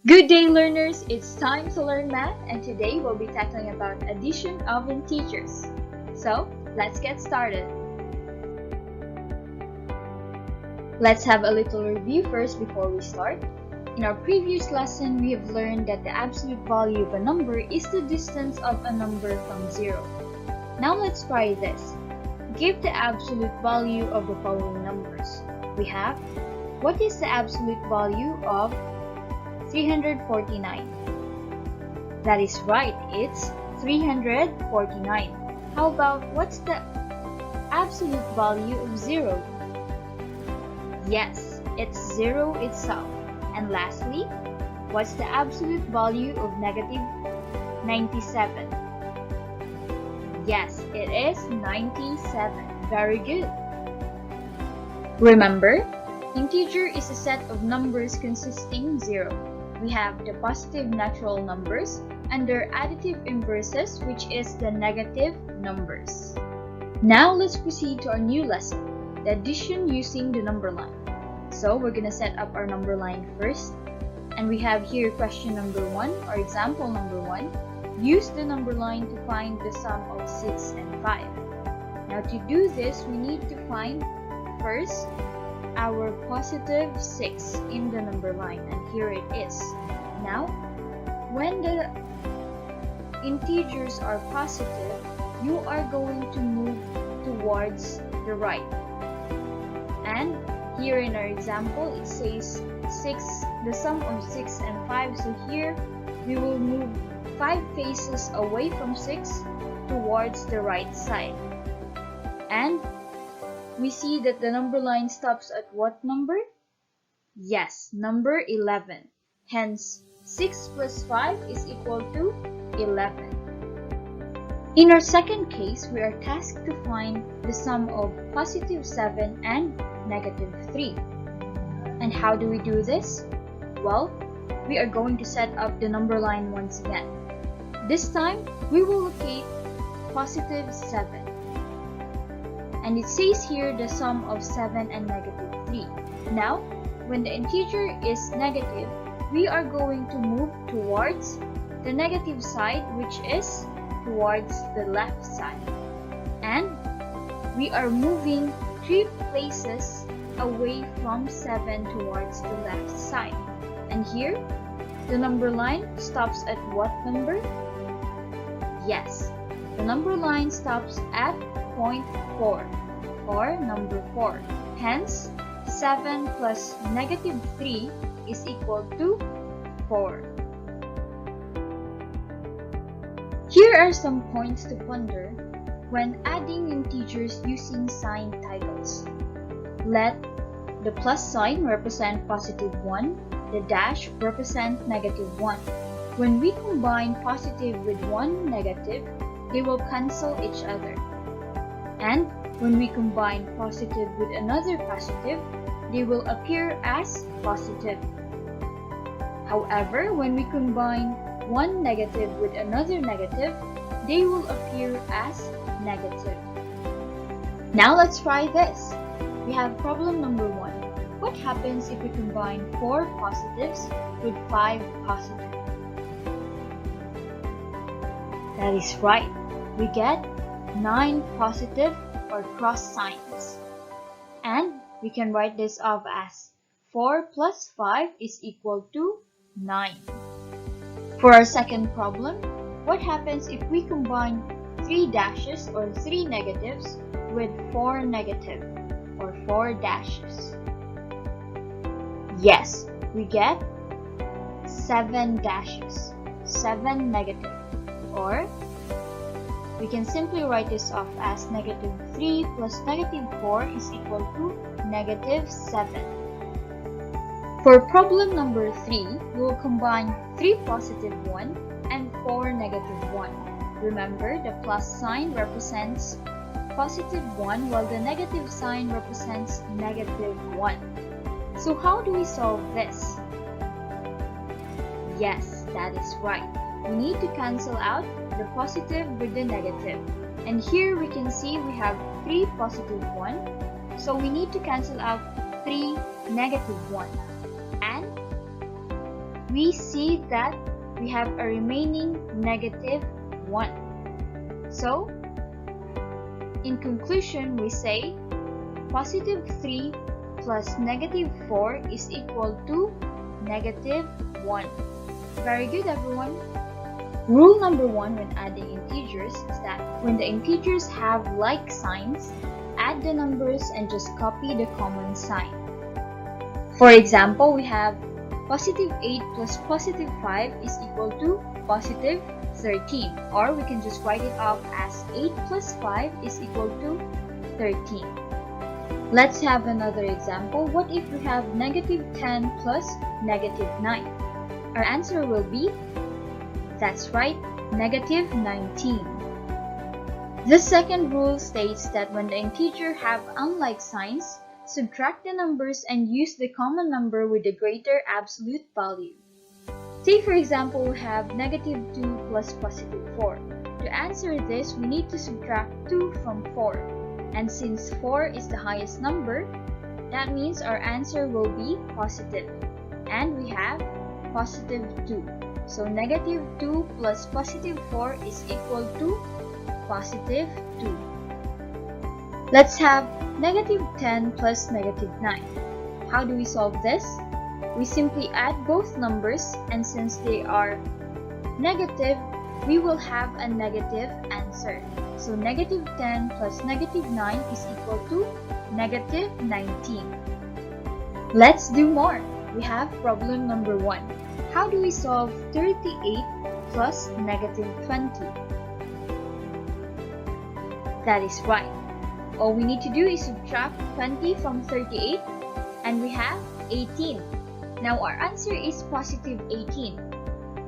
Good day, learners! It's time to learn math, and today we'll be tackling about addition of integers. So, let's get started. Let's have a little review first before we start. In our previous lesson, we have learned that the absolute value of a number is the distance of a number from 0. Now let's try this. Give the absolute value of the following numbers. We have, what is the absolute value of 349? That is right, it's 349. How about what's the absolute value of 0? Yes, it's 0 itself. And lastly, what's the absolute value of negative 97? Yes, it is 97. Very good. Remember, integer is a set of numbers consisting 0. We have the positive natural numbers and their additive inverses, which is the negative numbers. Now let's proceed to our new lesson, the addition using the number line. So we're going to set up our number line first. And we have here question number 1 or example number 1. Use the number line to find the sum of 6 and 5. Now to do this, we need to find first our positive 6 in the number line, and here it is. Now, when the integers are positive, you are going to move towards the right. And here in our example, it says 6, the sum of 6 and 5. So here, we will move 5 faces away from 6 towards the right side. And we see that the number line stops at what number? Yes, number 11. Hence, 6 plus 5 is equal to 11. In our second case, we are tasked to find the sum of positive 7 and negative 3. And how do we do this? Well, we are going to set up the number line once again. This time, we will locate positive 7. And it says here the sum of 7 and negative 3. Now, when the integer is negative, we are going to move towards the negative side, which is towards the left side. And we are moving 3 places away from 7 towards the left side. And here, the number line stops at what number? Yes, the number line stops at point 4 or number 4. Hence, 7 plus negative 3 is equal to 4. Here are some points to ponder when adding integers using sign titles. Let the plus sign represent positive 1, the dash represent negative 1. When we combine positive with one negative, they will cancel each other. And when we combine positive with another positive, they will appear as positive. However, when we combine one negative with another negative, they will appear as negative. Now let's try this. We have problem number 1. What happens if we combine 4 positives with 5 positives? That is right. We get 9 positive or cross signs. And we can write this off as 4 plus 5 is equal to 9. For our second problem, what happens if we combine 3 dashes or 3 negatives with 4 negative or 4 dashes? Yes, we get 7 dashes, 7 negative. Or we can simply write this off as negative 3 plus negative 4 is equal to negative 7. For problem number 3, we will combine 3 positive 1 and 4 negative 1. Remember, the plus sign represents positive 1 while the negative sign represents negative 1. So how do we solve this? Yes, that is right. We need to cancel out the positive with the negative. And here we can see we have 3 positive 1. So we need to cancel out 3 negative 1. And we see that we have a remaining negative 1. So, in conclusion, we say positive 3 plus negative 4 is equal to negative 1. Very good, everyone. Rule number 1 when adding integers is that when the integers have like signs, add the numbers and just copy the common sign. For example, we have positive 8 plus positive 5 is equal to positive 13, or we can just write it off as 8 plus 5 is equal to 13. Let's have another example. What if we have negative 10 plus negative 9? Our answer will be, that's right, negative 19. The second rule states that when the integer have unlike signs, subtract the numbers and use the common number with the greater absolute value. Say for example, we have negative 2 plus positive 4. To answer this, we need to subtract 2 from 4. And since 4 is the highest number, that means our answer will be positive. And we have positive 2. So negative 2 plus positive 4 is equal to positive 2. Let's have negative 10 plus negative 9. How do we solve this? We simply add both numbers, and since they are negative, we will have a negative answer. So negative 10 plus negative 9 is equal to negative 19. Let's do more. We have problem number 1. How do we solve 38 plus negative 20? That is right. All we need to do is subtract 20 from 38 and we have 18. Now our answer is positive 18.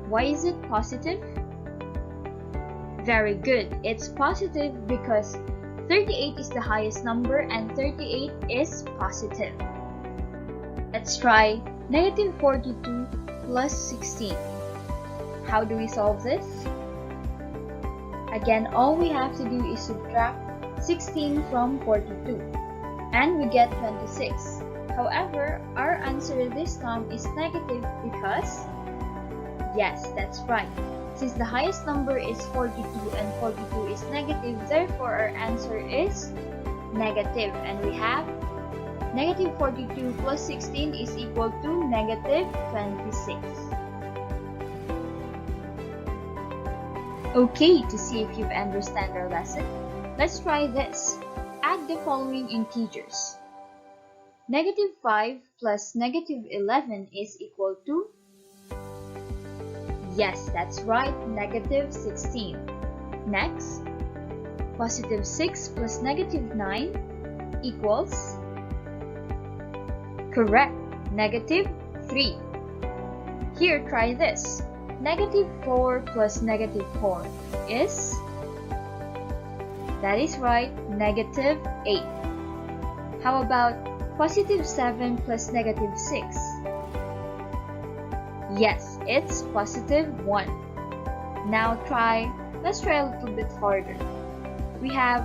Why is it positive? Very good. It's positive because 38 is the highest number and 38 is positive. Let's try negative 42 plus 16. How do we solve this? Again, all we have to do is subtract 16 from 42 and we get 26. However, our answer this time is negative because, yes, that's right. Since the highest number is 42 and 42 is negative, therefore our answer is negative, and we have negative 42 plus 16 is equal to negative 26. Okay, to see if you've understand our lesson, let's try this. Add the following integers. Negative 5 plus negative 11 is equal to, yes, that's right, negative 16. Next, positive 6 plus negative 9 equals, correct, negative 3. Here, try this. Negative 4 plus negative 4 is, that is right, negative 8. How about positive 7 plus negative 6? Yes, it's positive 1. Now let's try a little bit harder. We have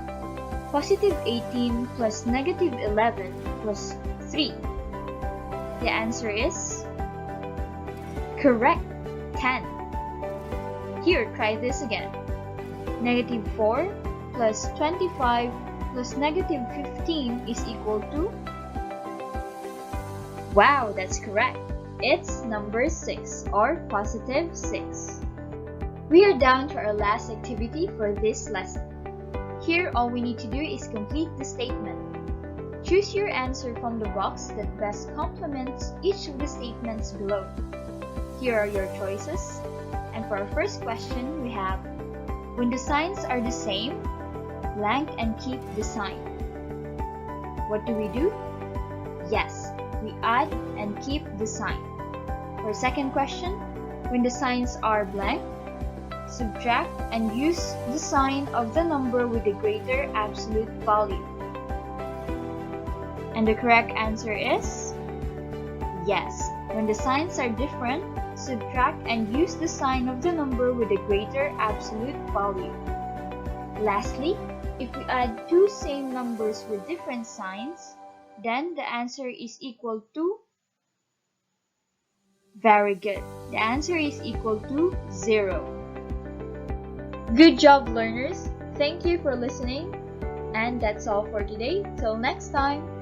positive 18 plus negative 11 plus 3. The answer is correct, 10. Here, try this again. Negative 4 plus 25 plus negative 15 is equal to, wow, that's correct. It's number 6 or positive 6. We are down to our last activity for this lesson. Here, all we need to do is complete the statement. Choose your answer from the box that best complements each of the statements below. Here are your choices. And for our first question, we have, when the signs are the same, blank and keep the sign. What do we do? Yes, we add and keep the sign. For second question, when the signs are blank, subtract and use the sign of the number with the greater absolute value. And the correct answer is, yes, when the signs are different, subtract and use the sign of the number with a greater absolute value. Lastly, if we add two same numbers with different signs, then the answer is equal to, very good, The answer is equal to 0. Good job, learners! Thank you for listening. And that's all for today. Till next time.